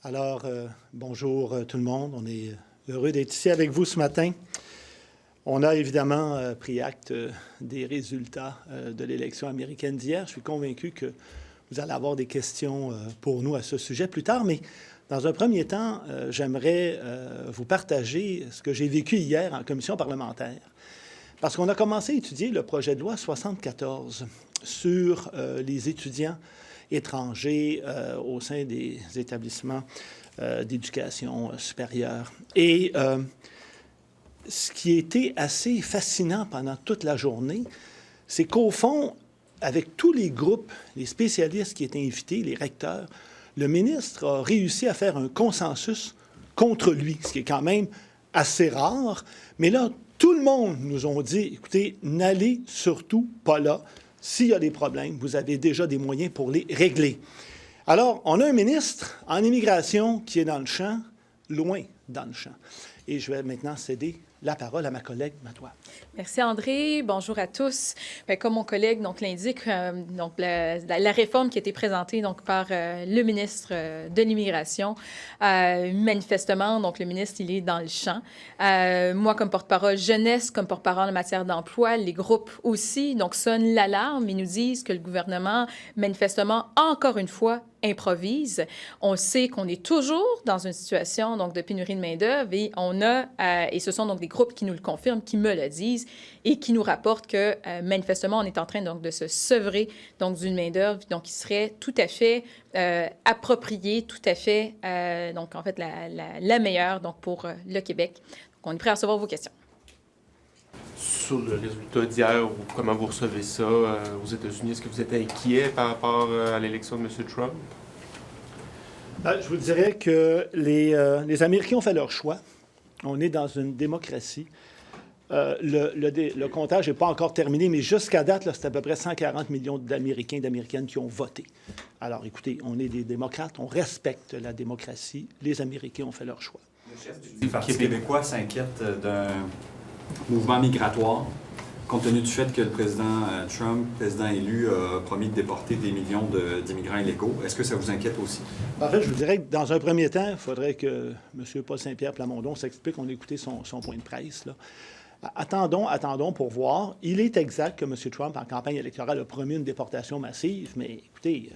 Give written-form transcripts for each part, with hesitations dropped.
Alors, bonjour tout le monde. On est heureux d'être ici avec vous ce matin. On a évidemment pris acte des résultats de l'élection américaine d'hier. Je suis convaincu que vous allez avoir des questions pour nous à ce sujet plus tard, mais dans un premier temps, j'aimerais vous partager ce que j'ai vécu hier en commission parlementaire. Parce qu'on a commencé à étudier le projet de loi 74 sur les étudiants étrangers au sein des établissements d'éducation supérieure. Et ce qui a été assez fascinant pendant toute la journée, c'est qu'au fond, avec tous les groupes, les spécialistes qui étaient invités, les recteurs, le ministre a réussi à faire un consensus contre lui, ce qui est quand même assez rare. Mais là, tout le monde nous a dit, écoutez, n'allez surtout pas là. S'il y a des problèmes, vous avez déjà des moyens pour les régler. Alors, on a un ministre en immigration qui est dans le champ, loin dans le champ. Et je vais maintenant céder la parole à ma collègue Matois. Merci André. Bonjour à tous. Bien, comme mon collègue l'indique, la réforme qui a été présentée par le ministre de l'Immigration, manifestement, donc le ministre, il est dans le champ. Moi, comme porte-parole jeunesse, comme porte-parole en matière d'emploi, les groupes aussi, donc sonnent l'alarme et nous disent que le gouvernement, manifestement, encore une fois, improvise. On sait qu'on est toujours dans une situation de pénurie de main-d'œuvre et et ce sont donc des groupes qui nous le confirment, qui me le disent et qui nous rapportent que manifestement on est en train de se sevrer d'une main-d'œuvre qui serait tout à fait appropriée, tout à fait en fait la meilleure pour le Québec. Donc on est prêt à recevoir vos questions. Sur le résultat d'hier, comment vous recevez ça aux États-Unis? Est-ce que vous êtes inquiet par rapport à l'élection de M. Trump? Je vous dirais que les Américains ont fait leur choix. On est dans une démocratie. Le comptage n'est pas encore terminé, mais jusqu'à date, c'est à peu près 140 millions d'Américains et d'Américaines qui ont voté. Alors, écoutez, on est des démocrates, on respecte la démocratie. Les Américains ont fait leur choix. Le chef du Parti québécois s'inquiète d'un mouvement migratoire, compte tenu du fait que le président Trump, président élu, a promis de déporter des millions d'immigrants illégaux. Est-ce que ça vous inquiète aussi? En fait, je vous dirais que dans un premier temps, il faudrait que M. Paul Saint-Pierre Plamondon s'explique. On a écouté son point de presse, là. Attendons pour voir. Il est exact que M. Trump, en campagne électorale, a promis une déportation massive, mais écoutez,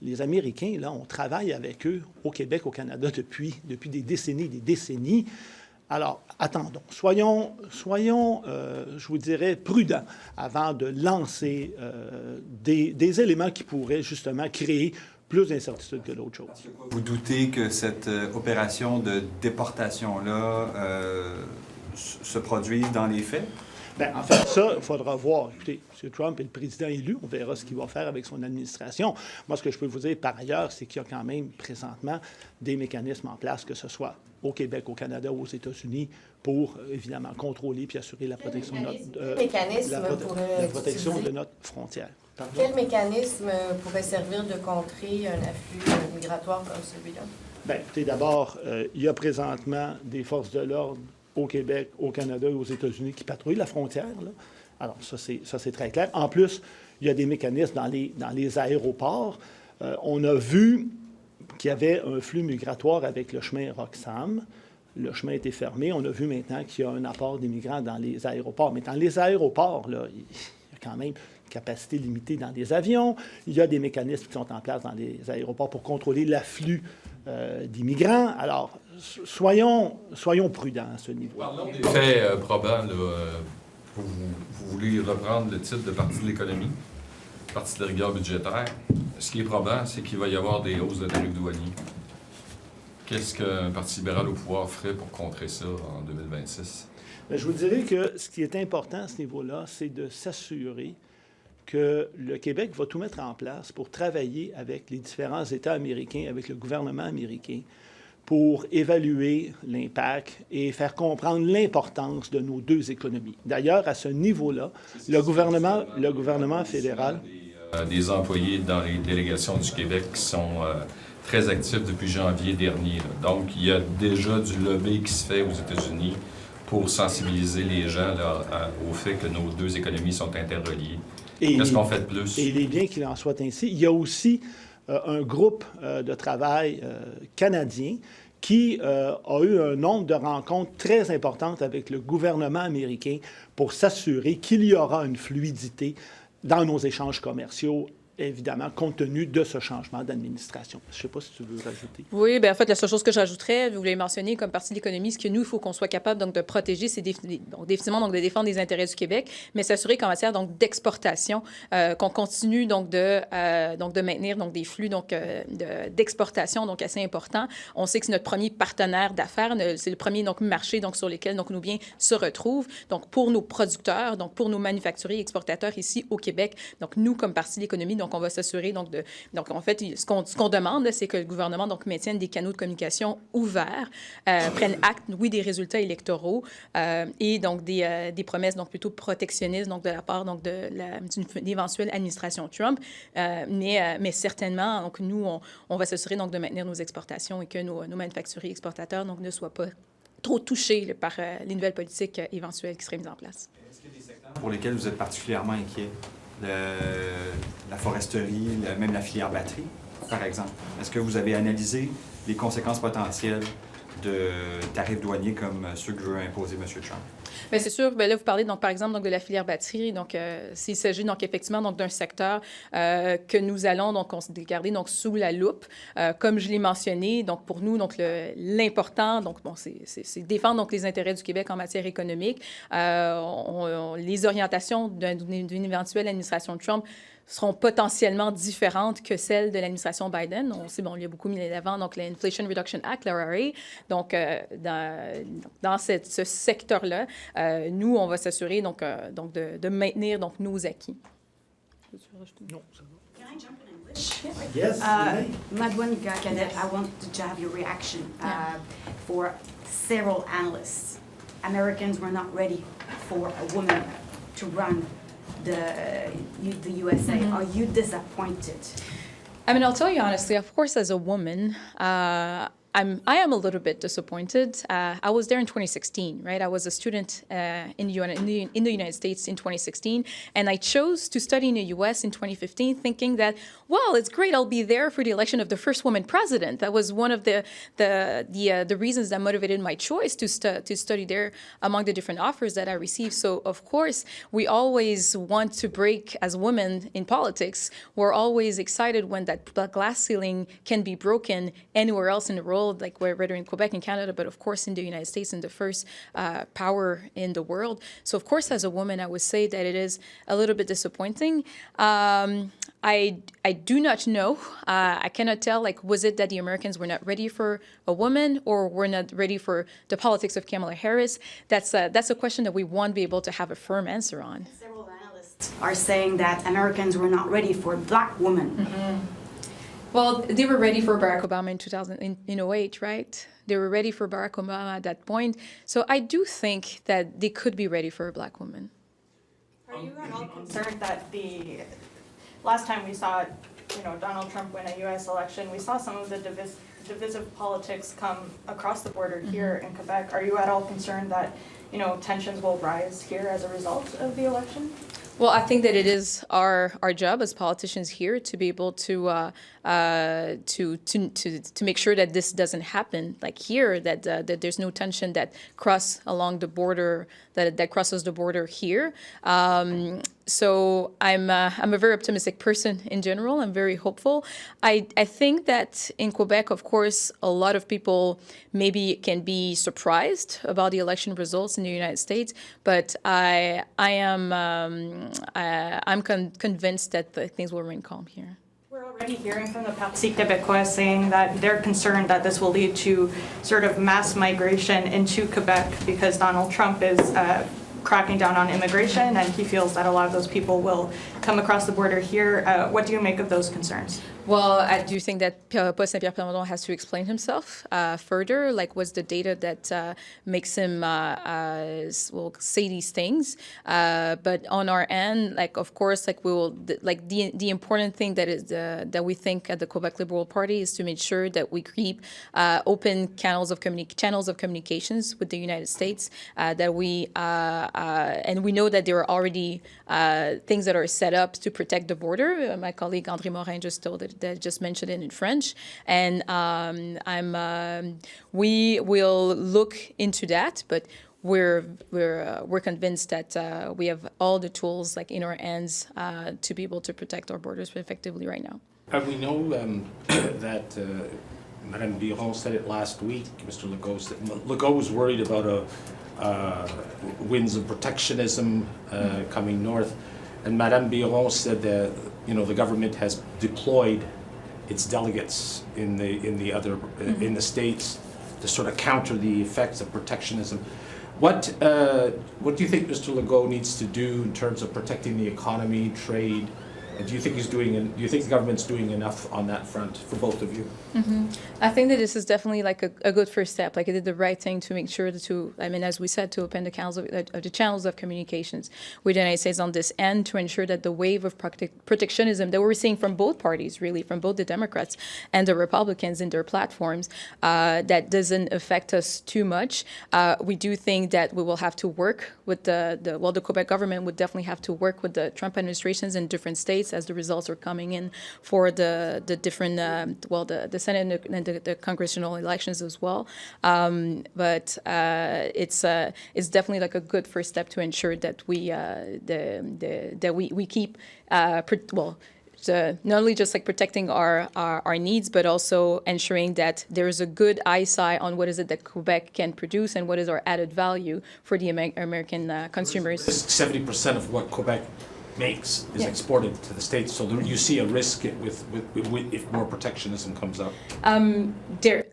les Américains, là, on travaille avec eux au Québec, au Canada, depuis des décennies. Alors, attendons. Soyons je vous dirais, prudents avant de lancer des éléments qui pourraient justement créer plus d'incertitude que d'autres choses. Vous doutez que cette opération de déportation-là se produise dans les faits? Bien, en fait, ça, il faudra voir. Écoutez, M. Trump est le président élu. On verra ce qu'il va faire avec son administration. Moi, ce que je peux vous dire par ailleurs, c'est qu'il y a quand même présentement des mécanismes en place, que ce soit au Québec, au Canada ou aux États-Unis, pour, évidemment, contrôler puis assurer la protection de notre frontière. Pardon? Quel mécanisme pourrait servir de contrer un afflux migratoire comme celui-là? Bien, écoutez, d'abord, il y a présentement des forces de l'ordre au Québec, au Canada et aux États-Unis qui patrouillent la frontière, là. Alors, ça, c'est très clair. En plus, il y a des mécanismes dans les aéroports. On a vu qu'il y avait un flux migratoire avec le chemin Roxham. Le chemin était fermé. On a vu maintenant qu'il y a un apport d'immigrants dans les aéroports. Mais dans les aéroports, là, il y a quand même une capacité limitée dans les avions. Il y a des mécanismes qui sont en place dans les aéroports pour contrôler l'afflux d'immigrants. Alors, soyons prudents à ce niveau. Parlons des faits probants. Vous voulez reprendre le titre de parti de l'économie, parti de rigueur budgétaire. Ce qui est probant, c'est qu'il va y avoir des hausses de tarifs douaniers. Qu'est-ce qu'un parti libéral au pouvoir ferait pour contrer ça en 2026? Bien, je vous dirais que ce qui est important à ce niveau-là, c'est de s'assurer que le Québec va tout mettre en place pour travailler avec les différents États américains, avec le gouvernement américain, pour évaluer l'impact et faire comprendre l'importance de nos deux économies. D'ailleurs, à ce niveau-là, le gouvernement fédéral... Des employés dans les délégations du Québec qui sont très actifs depuis janvier dernier. Là. Donc, il y a déjà du lobby qui se fait aux États-Unis pour sensibiliser les gens au fait que nos deux économies sont interreliées. Qu'est-ce qu'on fait de plus? Et il est bien qu'il en soit ainsi. Il y a aussi un groupe de travail canadien qui a eu un nombre de rencontres très importantes avec le gouvernement américain pour s'assurer qu'il y aura une fluidité dans nos échanges commerciaux, évidemment, compte tenu de ce changement d'administration. Je ne sais pas si tu veux rajouter. Oui, bien en fait, la seule chose que je rajouterais, vous l'avez mentionné comme partie de l'économie, c'est que nous, il faut qu'on soit capable donc, de protéger, définitivement donc, de défendre les intérêts du Québec, mais s'assurer qu'en matière donc, d'exportation, qu'on continue donc, de maintenir donc, des flux donc, d'exportation donc, assez importants. On sait que c'est notre premier partenaire d'affaires, c'est le premier donc, marché donc, sur lequel donc, nos biens se retrouvent. Donc, pour nos producteurs, donc, pour nos manufacturiers et exportateurs ici au Québec, donc nous, comme partie de l'économie, donc, on va s'assurer, donc, en fait, ce qu'on demande, c'est que le gouvernement, donc, maintienne des canaux de communication ouverts, prenne acte, oui, des résultats électoraux et, donc, des promesses, donc, plutôt protectionnistes, donc, de la part, donc, d'une éventuelle administration Trump. Mais certainement, donc, nous, on va s'assurer, donc, de maintenir nos exportations et que nos manufacturiers exportateurs, donc, ne soient pas trop touchés par les nouvelles politiques éventuelles qui seraient mises en place. Est-ce qu'il y a des secteurs pour lesquels vous êtes particulièrement inquiet? La foresterie, même la filière batterie, par exemple. Est-ce que vous avez analysé les conséquences potentielles de tarifs douaniers comme ceux que veut imposer M. Trump? Bien, c'est sûr. Bien, là, vous parlez, donc, par exemple, donc, de la filière batterie. Donc, s'il s'agit, donc, effectivement, donc, d'un secteur que nous allons, donc, garder, donc, sous la loupe. Comme je l'ai mentionné, donc, pour nous, donc, l'important, donc, bon, c'est défendre, donc, les intérêts du Québec en matière économique. Les orientations d'une éventuelle administration Trump seront potentiellement différentes que celles de l'administration Biden. On sait, bon, il y a beaucoup mis l'avant, donc l'Inflation Reduction Act, l'IRA. Donc, dans ce secteur-là, nous, on va s'assurer donc, de maintenir donc, nos acquis. Non, ça va. Can I jump in English? Yes, Madwan Cadet, I want to have your reaction for several analysts. Americans were not ready for a woman to run the USA. Are you disappointed? I mean, I'll tell you honestly, of course, as a woman, I am a little bit disappointed. I was there in 2016, right? I was a student in the United States in 2016, and I chose to study in the U.S. in 2015, thinking that, well, it's great. I'll be there for the election of the first woman president. That was one of the reasons that motivated my choice to study there among the different offers that I received. So, of course, we always want to break as women in politics. We're always excited when that glass ceiling can be broken anywhere else in the world, like whether in Quebec and Canada, but of course in the United States and the first power in the world. So of course, as a woman, I would say that it is a little bit disappointing. I do not know. I cannot tell, like, was it that the Americans were not ready for a woman or were not ready for the politics of Kamala Harris? That's a question that we won't be able to have a firm answer on. Several analysts are saying that Americans were not ready for black women. Mm-hmm. Well, they were ready for Barack Obama in 2008, right? They were ready for Barack Obama at that point. So I do think that they could be ready for a black woman. Are you at all concerned that the last time we saw, Donald Trump win a U.S. election, we saw some of the divisive politics come across the border here in Quebec? Are you at all concerned that, tensions will rise here as a result of the election? Well, I think that it is our job as politicians here to be able to make sure that this doesn't happen. Like here, that there's no tension that crosses along the border, that crosses the border here. So I'm a very optimistic person in general. I'm very hopeful. I think that in Quebec, of course, a lot of people maybe can be surprised about the election results in the United States, but I'm convinced that things will remain calm here. We're already hearing from the Parti Québécois saying that they're concerned that this will lead to sort of mass migration into Quebec because Donald Trump is cracking down on immigration, and he feels that a lot of those people will come across the border here. What do you make of those concerns? Well, I do think that Paul Saint-Pierre Plamondon has to explain himself further, like what's the data that makes him say these things. But on our end, like of course, like we will, like the important thing that is that we think at the Quebec Liberal Party is to make sure that we keep open channels of communications with the United States. That we and we know that there are already things that are set up to protect the border. My colleague André Morin just told it that just mentioned it in French, and we will look into that, but we're convinced that we have all the tools like in our hands to be able to protect our borders effectively right now. We know that Madame Biron said it last week. Mr. Legault was worried about winds of protectionism coming north, and Madame Biron said that the government has deployed its delegates in the states to sort of counter the effects of protectionism. What do you think Mr. Legault needs to do in terms of protecting the economy, trade? And do you think the government's doing enough on that front for both of you? Mm-hmm. I think that this is definitely like a good first step. Like, it did the right thing to make sure as we said, to open the channels of communications with the United States on this end, to ensure that the wave of protectionism that we're seeing from both parties, really, from both the Democrats and the Republicans in their platforms, that doesn't affect us too much. We do think that we will have to work with the Quebec government would definitely have to work with the Trump administrations in different states as the results are coming in for the different, the Senate and the congressional elections as well. But it's definitely like a good first step to ensure that we keep not only just like protecting our needs, but also ensuring that there is a good eyesight on what is it that Quebec can produce and what is our added value for the American consumers. 70% of what Quebec makes is exported to the States, so you see a risk with if more protectionism comes up. There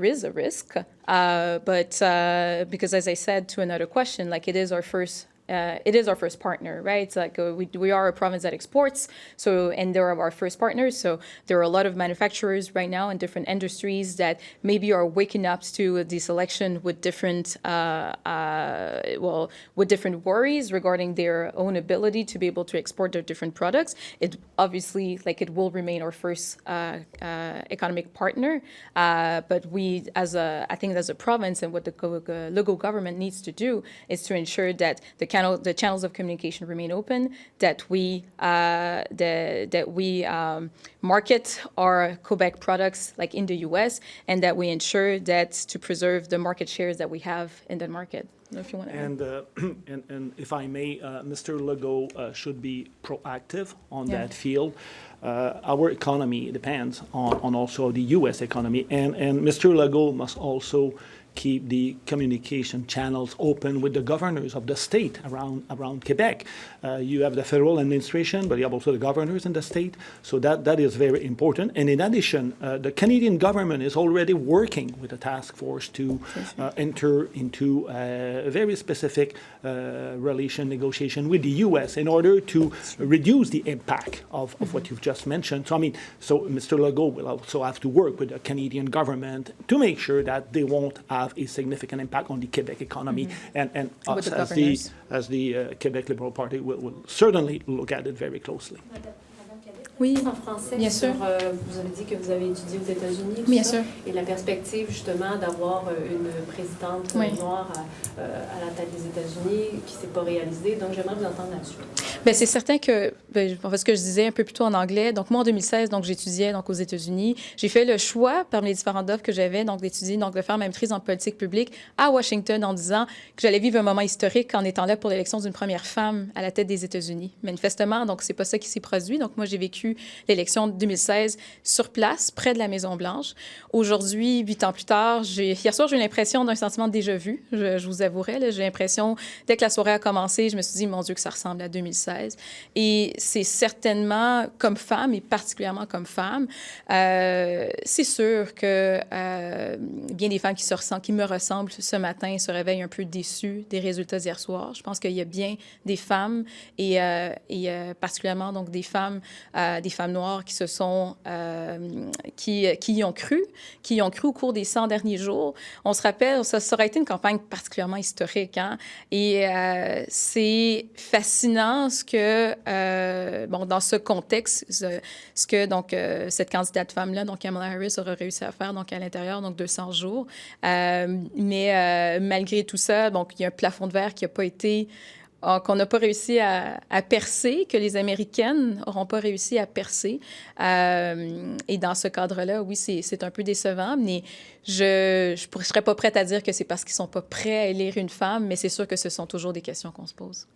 is a risk, but because, as I said to another question, like, it is our first partner, right? It's like we are a province that exports, and they're our first partners. So there are a lot of manufacturers right now in different industries that maybe are waking up to this election with different worries regarding their own ability to be able to export their different products. It obviously, like, it will remain our first economic partner, but we, as a province, and what the Legault government needs to do is to ensure that the channels of communication remain open, that we market our Quebec products like in the U.S., and that we ensure that to preserve the market shares that we have in that market. I don't know if you want to add. And if I may, Mr. Legault should be proactive on that field. Our economy depends on also the U.S. economy, and Mr. Legault must also keep the communication channels open with the governors of the state around Quebec. You have the federal administration, but you have also the governors in the state. So that is very important. And in addition, the Canadian government is already working with a task force to enter into a very specific negotiation with the U.S. in order to reduce the impact of what you've just mentioned. So Mr. Legault will also have to work with the Canadian government to make sure that they won't have a significant impact on the Quebec economy, and us as the Quebec Liberal Party will certainly look at it very closely. Oui, en français. Bien sûr. Vous avez dit que vous avez étudié aux États-Unis. Bien sûr. Et la perspective, justement, d'avoir une présidente noire à la tête des États-Unis qui ne s'est pas réalisée. Donc, j'aimerais vous entendre là-dessus. Bien, c'est certain que, ce que je disais un peu plus tôt en anglais, donc moi, en 2016, donc, j'étudiais aux États-Unis. J'ai fait le choix, parmi les différentes offres que j'avais, donc d'étudier, donc de faire ma maîtrise en politique publique à Washington, en disant que j'allais vivre un moment historique en étant là pour l'élection d'une première femme à la tête des États-Unis. Manifestement, donc, c'est pas ça qui s'est produit. Donc, moi, j'ai vécu l'élection de 2016 sur place, près de la Maison-Blanche. Aujourd'hui, 8 ans plus tard, hier soir, j'ai eu l'impression d'un sentiment de déjà-vu, je vous avouerai. J'ai l'impression, dès que la soirée a commencé, je me suis dit, mon Dieu, que ça ressemble à 2016. Et c'est certainement, comme femme, et particulièrement comme femme, c'est sûr que bien des femmes qui me ressemblent ce matin se réveillent un peu déçues des résultats d'hier soir. Je pense qu'il y a bien des femmes, et particulièrement donc des femmes noires qui se sont qui y ont cru au cours des 100 derniers jours. On se rappelle, ça aurait été une campagne particulièrement historique, hein? Et c'est fascinant ce que dans ce contexte, ce que donc cette candidate femme-là, donc Kamala Harris, aura réussi à faire donc à l'intérieur donc 200 jours. Mais malgré tout ça, donc il y a un plafond de verre qui n'a pas été qu'on n'a pas réussi à percer, que les Américaines n'auront pas réussi à percer. Et dans ce cadre-là, oui, c'est un peu décevant, mais je ne serais pas prête à dire que c'est parce qu'ils ne sont pas prêts à élire une femme, mais c'est sûr que ce sont toujours des questions qu'on se pose.